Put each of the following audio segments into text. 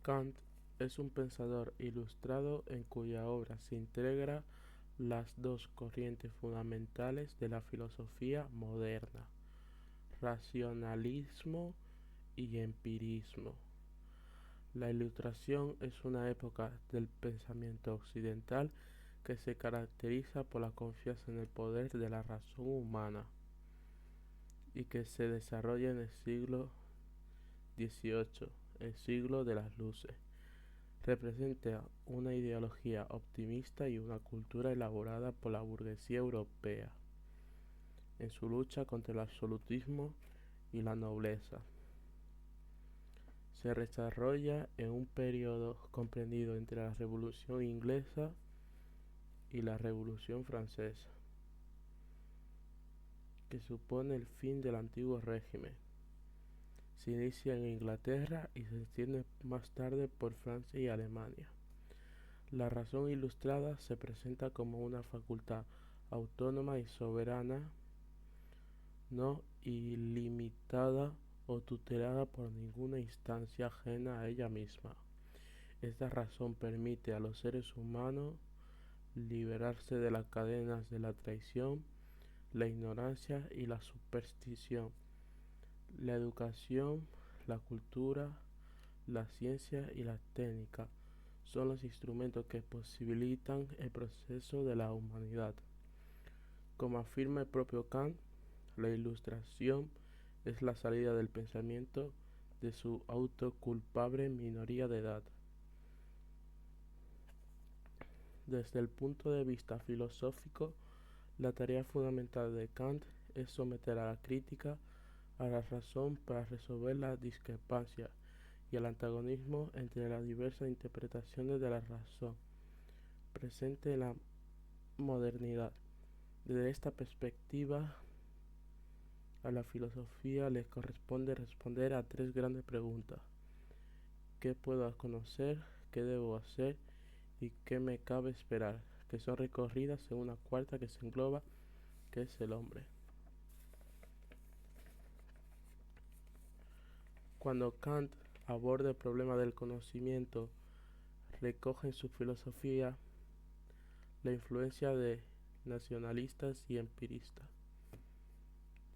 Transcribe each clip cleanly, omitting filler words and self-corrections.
Kant es un pensador ilustrado en cuya obra se integra las dos corrientes fundamentales de la filosofía moderna: racionalismo y empirismo. La Ilustración es una época del pensamiento occidental que se caracteriza por la confianza en el poder de la razón humana y que se desarrolla en el siglo XVIII, el siglo de las luces. Representa una ideología optimista y una cultura elaborada por la burguesía europea en su lucha contra el absolutismo y la nobleza. Se desarrolla en un periodo comprendido entre la Revolución Inglesa y la Revolución Francesa, que supone el fin del antiguo régimen. Se inicia en Inglaterra y se extiende más tarde por Francia y Alemania. La razón ilustrada se presenta como una facultad autónoma y soberana, no ilimitada o tutelada por ninguna instancia ajena a ella misma. Esta razón permite a los seres humanos liberarse de las cadenas de la traición, la ignorancia y la superstición. La educación, la cultura, la ciencia y la técnica son los instrumentos que posibilitan el progreso de la humanidad. Como afirma el propio Kant, la Ilustración es la salida del pensamiento de su autoculpable minoría de edad. Desde el punto de vista filosófico, la tarea fundamental de Kant es someter a la crítica a la razón para resolver la discrepancia y el antagonismo entre las diversas interpretaciones de la razón presente en la modernidad. Desde esta perspectiva, a la filosofía le corresponde responder a tres grandes preguntas: ¿qué puedo conocer? ¿Qué debo hacer? ¿Y qué me cabe esperar?, que son recorridas en una cuarta que se engloba, que es el hombre. Cuando Kant aborda el problema del conocimiento, recoge en su filosofía la influencia de nacionalistas y empiristas.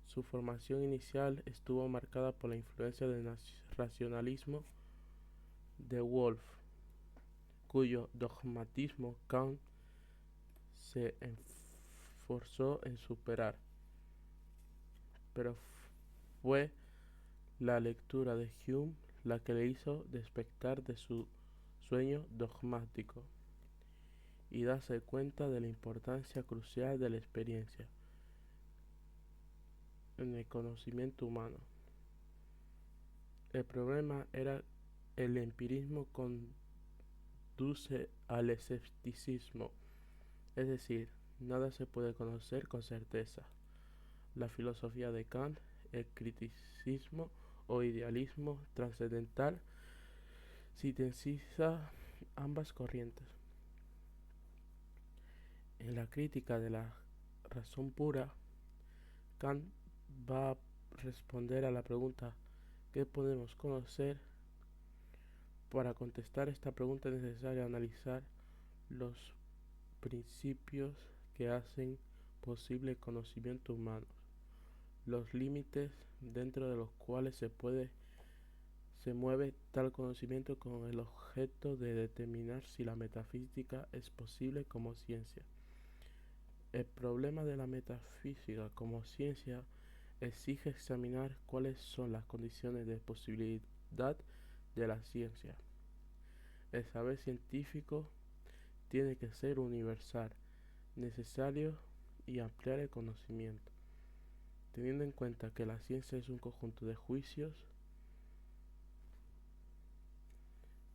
Su formación inicial estuvo marcada por la influencia del racionalismo de Wolff, cuyo dogmatismo Kant se esforzó en superar, pero fue la lectura de Hume la que le hizo despertar de su sueño dogmático y darse cuenta de la importancia crucial de la experiencia en el conocimiento humano. El problema era el empirismo conduce al escepticismo, es decir, nada se puede conocer con certeza. La filosofía de Kant, el criticismo o idealismo trascendental, sintetiza ambas corrientes. En la crítica de la razón pura, Kant va a responder a la pregunta ¿qué podemos conocer? Para contestar esta pregunta es necesario analizar los principios que hacen posible el conocimiento humano, los límites dentro de los cuales se mueve tal conocimiento con el objeto de determinar si la metafísica es posible como ciencia. El problema de la metafísica como ciencia exige examinar cuáles son las condiciones de posibilidad de la ciencia. El saber científico tiene que ser universal, necesario y ampliar el conocimiento. Teniendo en cuenta que la ciencia es un conjunto de juicios,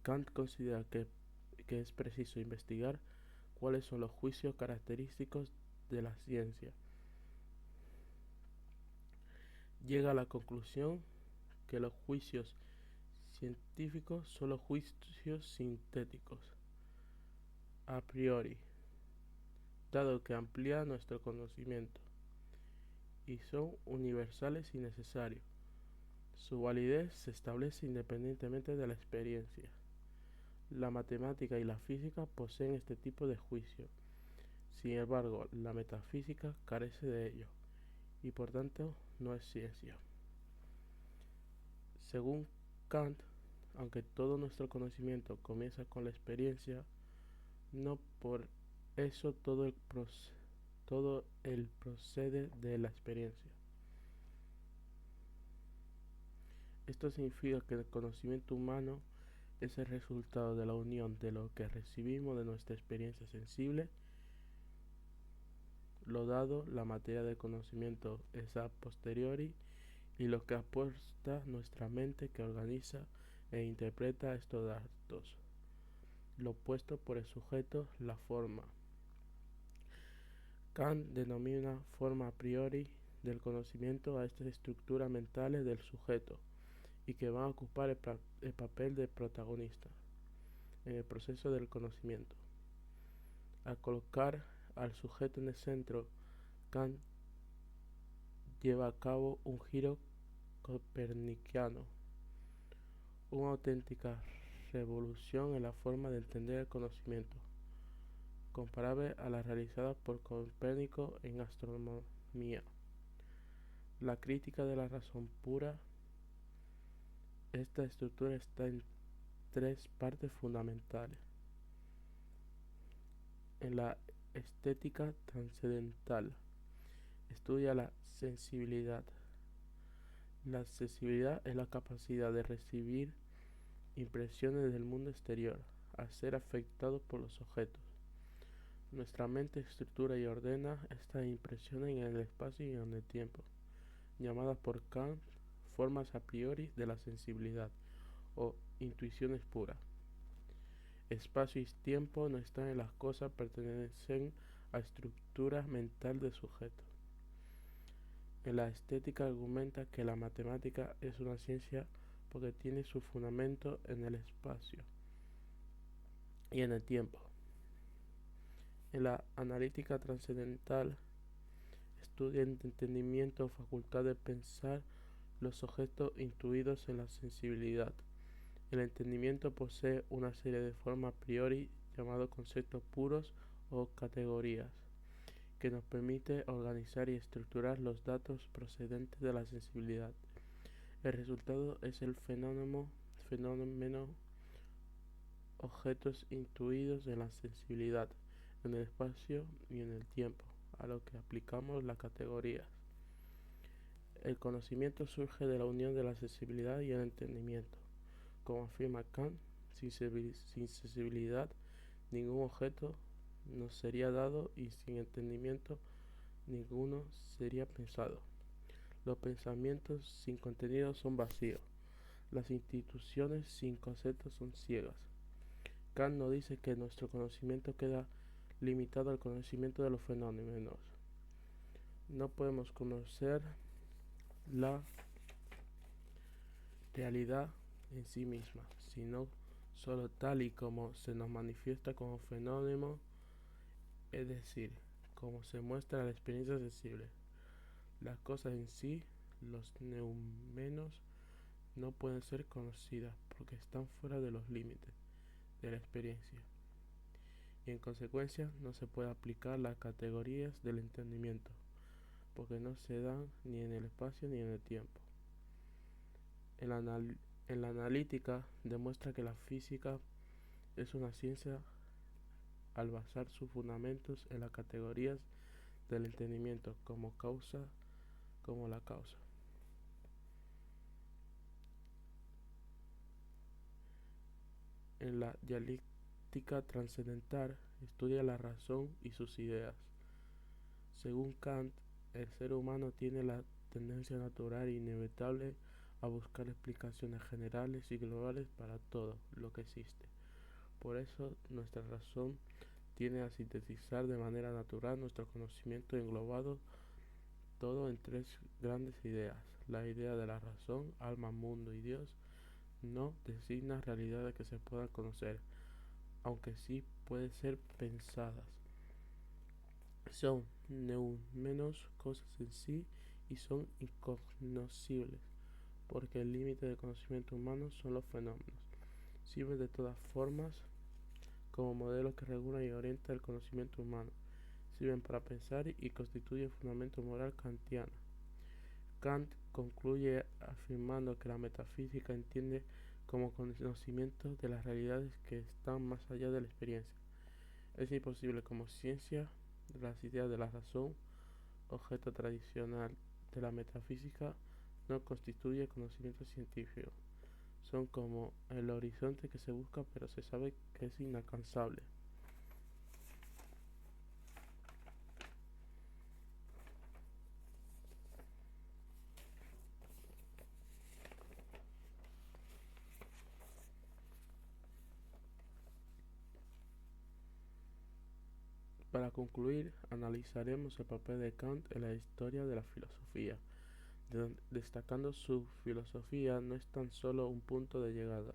Kant considera que es preciso investigar cuáles son los juicios característicos de la ciencia. Llega a la conclusión que los juicios científicos son los juicios sintéticos, a priori, dado que amplían nuestro conocimiento, y son universales y necesarios. Su validez se establece independientemente de la experiencia. La matemática y la física poseen este tipo de juicio. Sin embargo, la metafísica carece de ello y por tanto no es ciencia. Según Kant, aunque todo nuestro conocimiento comienza con la experiencia, no por eso todo el procede de la experiencia. Esto significa que el conocimiento humano es el resultado de la unión de lo que recibimos de nuestra experiencia sensible. Lo dado, la materia de conocimiento es a posteriori y lo que aporta nuestra mente que organiza e interpreta estos datos. Lo puesto por el sujeto, la forma. Kant denomina forma a priori del conocimiento a estas estructuras mentales del sujeto y que van a ocupar el papel de protagonista en el proceso del conocimiento. Al colocar al sujeto en el centro, Kant lleva a cabo un giro copernicano, una auténtica revolución en la forma de entender el conocimiento, comparable a la realizada por Copérnico en astronomía. La crítica de la razón pura. Esta estructura está en tres partes fundamentales. En la estética trascendental, estudia la sensibilidad. La sensibilidad es la capacidad de recibir impresiones del mundo exterior, al ser afectado por los objetos. Nuestra mente estructura y ordena estas impresiones en el espacio y en el tiempo, llamadas por Kant formas a priori de la sensibilidad o intuiciones puras. Espacio y tiempo no están en las cosas, pertenecen a estructura mental del sujeto. En la estética argumenta que la matemática es una ciencia porque tiene su fundamento en el espacio y en el tiempo. En la analítica trascendental estudia el entendimiento o facultad de pensar los objetos intuidos en la sensibilidad. El entendimiento posee una serie de formas a priori llamados conceptos puros o categorías, que nos permite organizar y estructurar los datos procedentes de la sensibilidad. El resultado es el fenómeno objetos intuidos en la sensibilidad, en el espacio y en el tiempo, a lo que aplicamos las categorías. El conocimiento surge de la unión de la sensibilidad y el entendimiento. Como afirma Kant, sin sensibilidad ningún objeto nos sería dado y sin entendimiento ninguno sería pensado. Los pensamientos sin contenido son vacíos. Las instituciones sin conceptos son ciegas. Kant no dice que nuestro conocimiento queda limitado al conocimiento de los fenómenos. No podemos conocer la realidad en sí misma, sino solo tal y como se nos manifiesta como fenómeno, es decir, como se muestra en la experiencia sensible. Las cosas en sí, los neumenos, no pueden ser conocidas porque están fuera de los límites de la experiencia y en consecuencia no se puede aplicar las categorías del entendimiento porque no se dan ni en el espacio ni en el tiempo. En la analítica demuestra que la física es una ciencia al basar sus fundamentos en las categorías del entendimiento como la causa. En la dialéctica trascendental estudia la razón y sus ideas. Según Kant, el ser humano tiene la tendencia natural e inevitable a buscar explicaciones generales y globales para todo lo que existe. Por eso nuestra razón tiende a sintetizar de manera natural nuestro conocimiento englobado todo en tres grandes ideas. La idea de la razón, alma, mundo y Dios no designa realidades que se puedan conocer, aunque sí pueden ser pensadas. Son neumenos, cosas en sí, y son incognoscibles, porque el límite del conocimiento humano son los fenómenos. sirven de todas formas como modelo que regula y orienta el conocimiento humano, sirven para pensar y constituyen fundamento moral kantiano. Kant concluye afirmando que la metafísica entiende como conocimiento de las realidades que están más allá de la experiencia. Es imposible como ciencia de las ideas de la razón, objeto tradicional de la metafísica, no constituye conocimiento científico. Son como el horizonte que se busca pero se sabe que es inalcanzable. Para concluir, analizaremos el papel de Kant en la historia de la filosofía, destacando su filosofía no es tan solo un punto de llegada,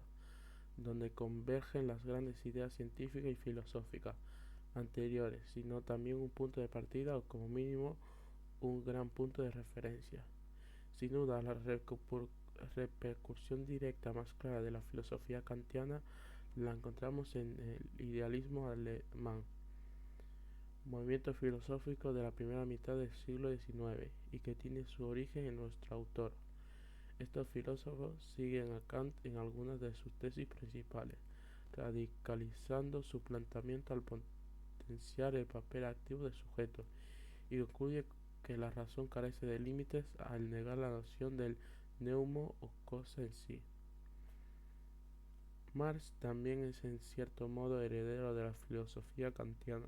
donde convergen las grandes ideas científicas y filosóficas anteriores, sino también un punto de partida o como mínimo un gran punto de referencia. Sin duda, la repercusión directa más clara de la filosofía kantiana la encontramos en el idealismo alemán, movimiento filosófico de la primera mitad del siglo XIX y que tiene su origen en nuestro autor. Estos filósofos siguen a Kant en algunas de sus tesis principales, radicalizando su planteamiento al potenciar el papel activo del sujeto, y concluye que la razón carece de límites al negar la noción del neumo o cosa en sí. Marx también es en cierto modo heredero de la filosofía kantiana,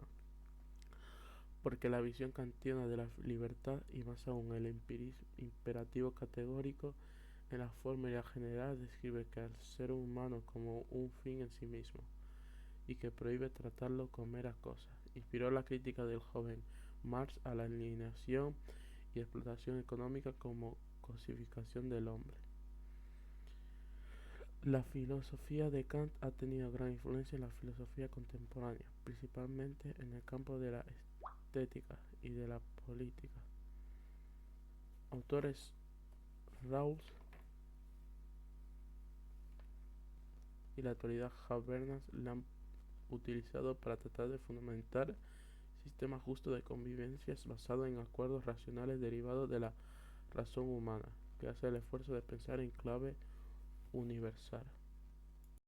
porque la visión kantiana de la libertad, y más aún el imperativo categórico en la fórmula general, describe que al ser humano como un fin en sí mismo, y que prohíbe tratarlo como mera cosa. Inspiró la crítica del joven Marx a la alienación y explotación económica como cosificación del hombre. La filosofía de Kant ha tenido gran influencia en la filosofía contemporánea, principalmente en el campo de la estética y de la política. Autores Rawls y la actualidad Habermas la han utilizado para tratar de fundamentar sistema justo de convivencias basado en acuerdos racionales derivados de la razón humana, que hace el esfuerzo de pensar en clave universal.